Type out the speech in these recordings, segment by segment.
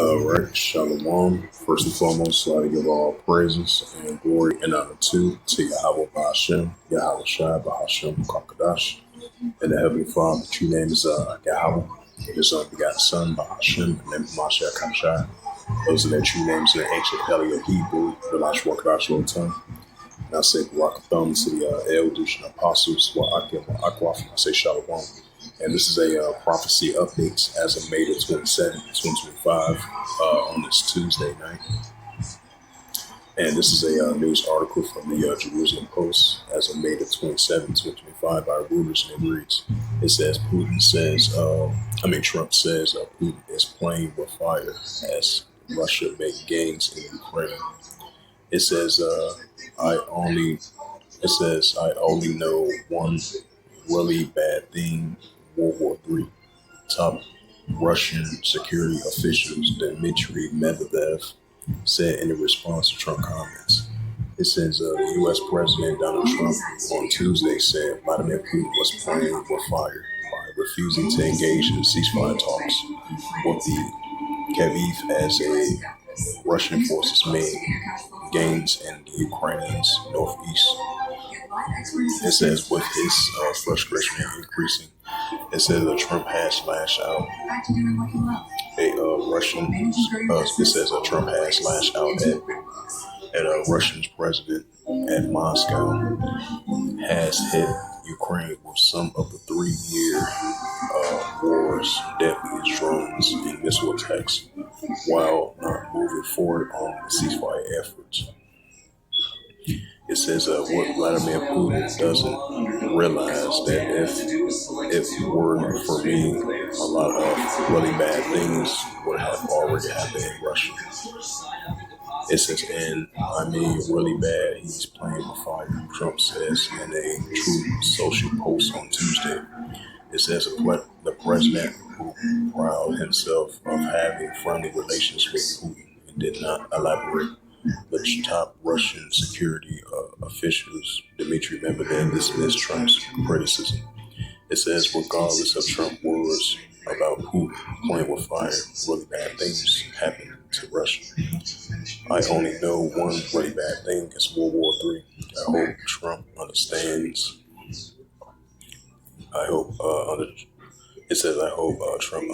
Right, Shalom. First and foremost, I give all praises and glory and honor to Yahweh Ba'ashem, Yahweh Shai Ba'ashem Kakadash, and the Heavenly Father. The true name is Yahweh, His unbegotten Son Ba'ashem, and name of Mashiach Kamshai. Those are their true names in the ancient Paleo Hebrew, the Lashua Kadash Lotan. And I say Barakatham to the elders and apostles, Wa'akim, Wa'akwaf, I say Shalom. And this is a prophecy update as of May the 27th, 2025, on this Tuesday night. And this is a news article from the Jerusalem Post as of May the 27th, 2025 by Reuters, and it reads, it says, Trump says Putin is playing with fire as Russia makes gains in Ukraine. It says, I only know one really bad thing. World War III. Top Russian security officials Dmitry Medvedev said in response to Trump comments. It says the U.S. President Donald Trump on Tuesday said Vladimir Putin was playing with fire by refusing to engage in ceasefire talks with the Kyiv as a Russian forces made gains in the Ukraine's northeast. It says with his frustration increasing, it says that Trump has lashed out Trump has lashed out at a Russian president at Moscow has hit Ukraine with some of the 3-year war's deadliest drones and missile attacks, while not moving forward on the ceasefire efforts. It says what Vladimir Putin doesn't realize that if it weren't for me, a lot of really bad things would have already happened in Russia. It says, and I mean really bad, he's playing with fire, Trump says in a Truth Social post on Tuesday. It says the president, who proud himself of having friendly relations with Putin, and did not elaborate. The top Russian security officials, Dmitry Medvedev, dismissed Trump's criticism. It says, regardless of Trump's words about Putin playing with fire, really bad things happen to Russia. I only know one really bad thing is World War III. I hope Trump understands. It says, I hope Trump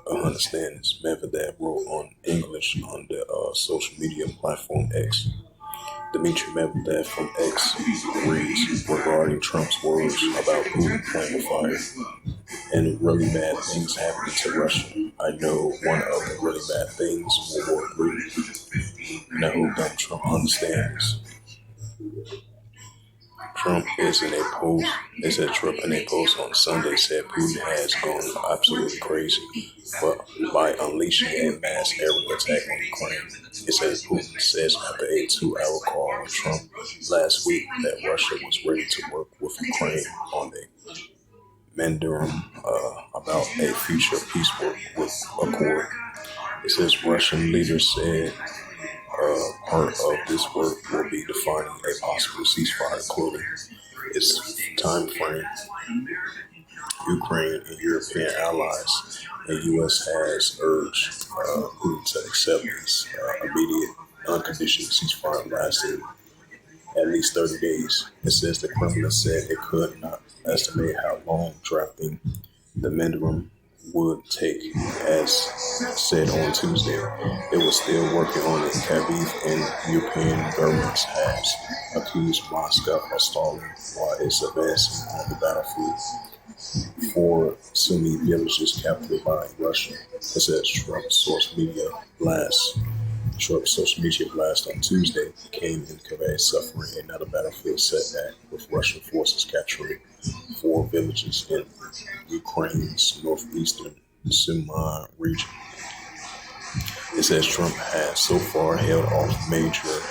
understands, Medvedev wrote on English on the social media platform X. Dmitry Medvedev from X reads regarding Trump's words about Putin playing with fire and really bad things happening to Russia. I know one of the really bad things, World War III, and I hope that Trump understands. Trump in a post on Sunday said Putin has gone absolutely crazy by unleashing a mass aerial attack on Ukraine. It says Putin says after a 2-hour call with Trump last week that Russia was ready to work with Ukraine on a Mandarin about a future peace accord. It says Russian leaders said part of this work will be defining a possible ceasefire, including its time frame. Ukraine and European allies and U.S. has urged Putin to accept this immediate, unconditional ceasefire lasting at least 30 days. It says the Kremlin said it could not estimate how long drafting the Mandarin would take. As said on Tuesday, it was still working on it. Kyiv and European governments has accused Moscow of stalling while it's advancing on the battlefield for Sunni villages captured by Russia. It says Trump's social media blast on Tuesday came in Kyiv suffering another battlefield setback with Russian forces capturing 4 villages in Ukraine's northeastern Sumy region. It says Trump has so far held off major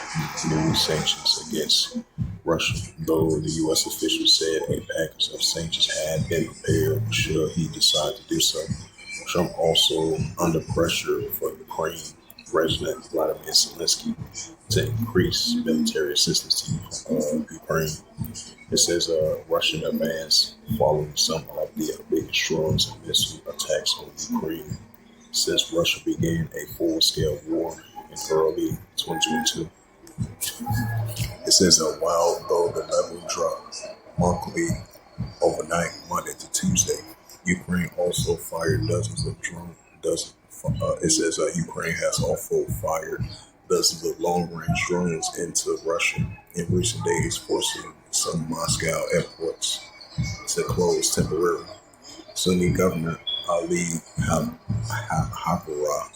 new sanctions against Russia, though the U.S. officials said a package of sanctions had been prepared should he decide to do so. Trump also under pressure for Ukraine President Vladimir Zelensky to increase military assistance to Ukraine. It says Russian advance following some of the biggest drones and missile attacks on Ukraine since Russia began a full-scale war in early 2022. It says that while though the level dropped markedly overnight, Monday to Tuesday, Ukraine also fired dozens of drones. It says Ukraine has also fired dozens of long-range drones into Russia in recent days, forcing some Moscow airports to close temporarily. Sunni Governor Ali Habarah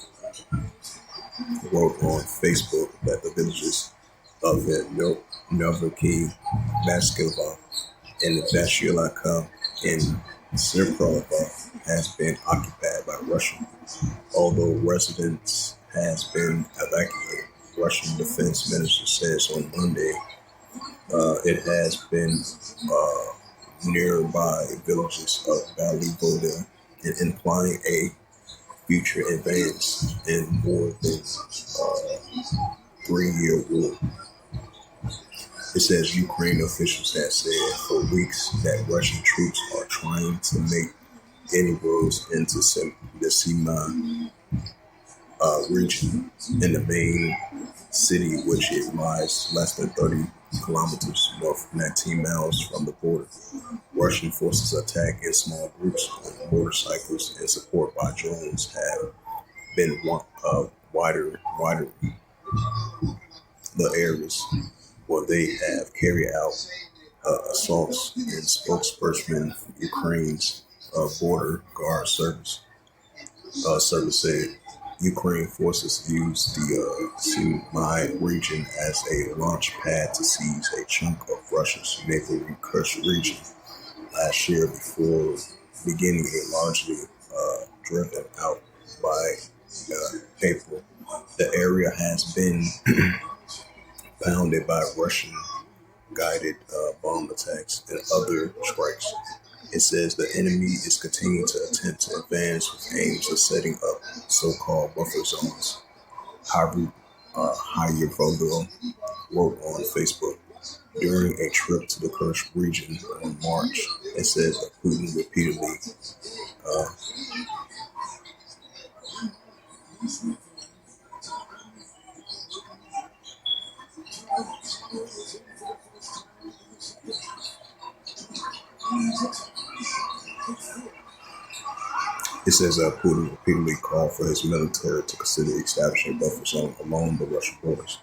wrote on Facebook that the villages of Novoki Vaskova and Vashilaka in Sirprova has been occupied by Russia, although residents has been evacuated. Russian defense minister says on Monday it has been nearby villages of Voda, and implying a future advance in more than 3-year war. It says Ukraine officials have said for weeks that Russian troops are trying to make inroads into the Sima region in the main city, which it lies less than 30 kilometers north, 19 miles from the border. Russian forces attack in small groups on motorcycles and support by drones have been wider the areas where they have carried out assaults, and spokesperson for Ukraine's border guard service said Ukraine forces used the Sumy region as a launch pad to seize a chunk of Russia's neighboring Kursk region last year before beginning a largely driven out by April. The area has been pounded by Russian guided bomb attacks and other strikes. It says the enemy is continuing to attempt to advance with aims of setting up so-called buffer zones. Hayervodo wrote on Facebook during a trip to the Kursk region in March. It says that Putin repeatedly Putin repeatedly called for his military to consider establishing a buffer zone along the Russian borders.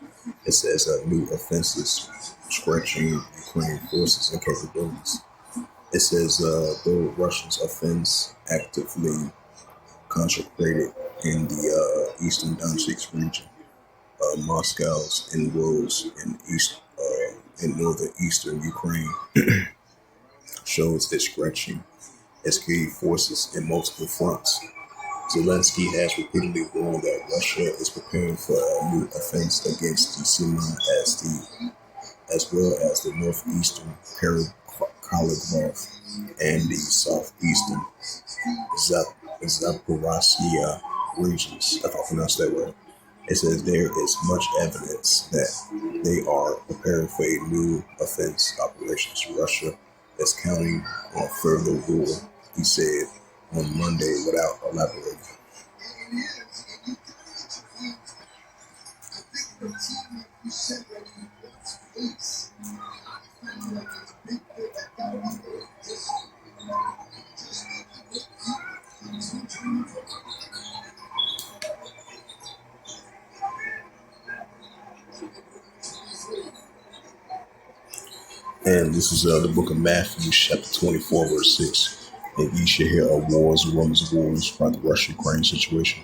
It says new offensives stretching Ukrainian forces and capabilities. It says the Russians offense actively concentrated in the eastern Donetsk region. Moscow's inroads in northeastern Ukraine shows it stretching its key forces in multiple fronts. Zelensky has repeatedly warned that Russia is preparing for a new offense against the Sima as well as the northeastern Kharkiv and the southeastern Zaporizhia regions, if I pronounced that right. It says there is much evidence that they are preparing for a new offense operations. Russia is counting on further war, he said on Monday without elaborating. And this is the book of Matthew, chapter 24, verse 6. And ye shall hear of wars and rumors of wars by the Russia-Ukraine situation.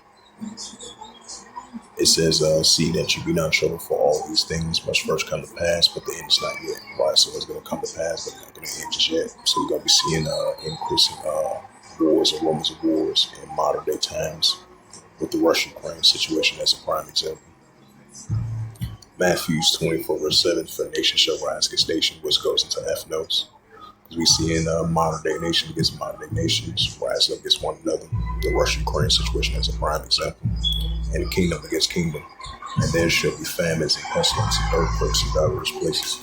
It says, see that you be not troubled, for all these things must first come to pass, but the end is not yet. Right, so it's going to come to pass, but it's not going to end just yet. So we're going to be seeing increasing wars and rumors of wars in modern day times, with the Russia-Ukraine situation as a prime example. Matthew 24, verse 7, for nation shall rise against nation, which goes into F notes. As we see in modern day nation against modern day nations rise up against one another. The Russia-Ukraine situation as a prime example. And kingdom against kingdom. And there shall be famines and pestilence and earthquakes in diverse places.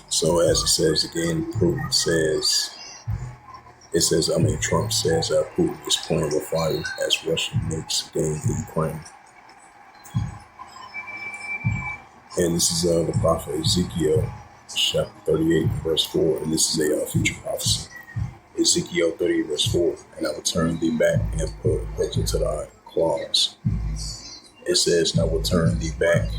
So as it says again, Putin says It says, Trump says Putin is playing with fire as Russia makes gains in Ukraine. And this is the prophet Ezekiel, chapter 38, verse 4. And this is a future prophecy. Ezekiel 38, verse 4. And I will turn thee back and put hooks into thy claws. It says, I will turn thee back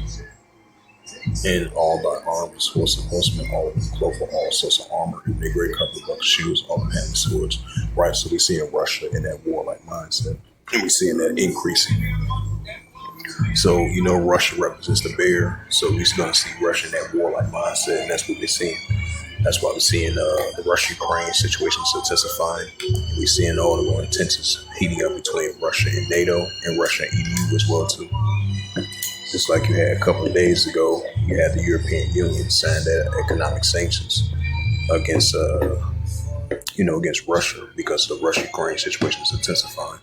in all thy armies, horse and horsemen, all of them clothed with all sorts of armor, and a great couple of buck shoes, all of having swords. Right, so we see in Russia in that warlike mindset, and we seeing that increasing. So, Russia represents the bear, so we're going to see Russia in that warlike mindset, and that's what we're seeing. That's why we're seeing the Russia-Ukraine situation intensifying. We're seeing all the more intenses heating up between Russia and NATO, and Russia and EU as well, too. Just like you had a couple of days ago, you had the European Union sign that economic sanctions against, against Russia because the Russia-Ukraine situation is intensifying.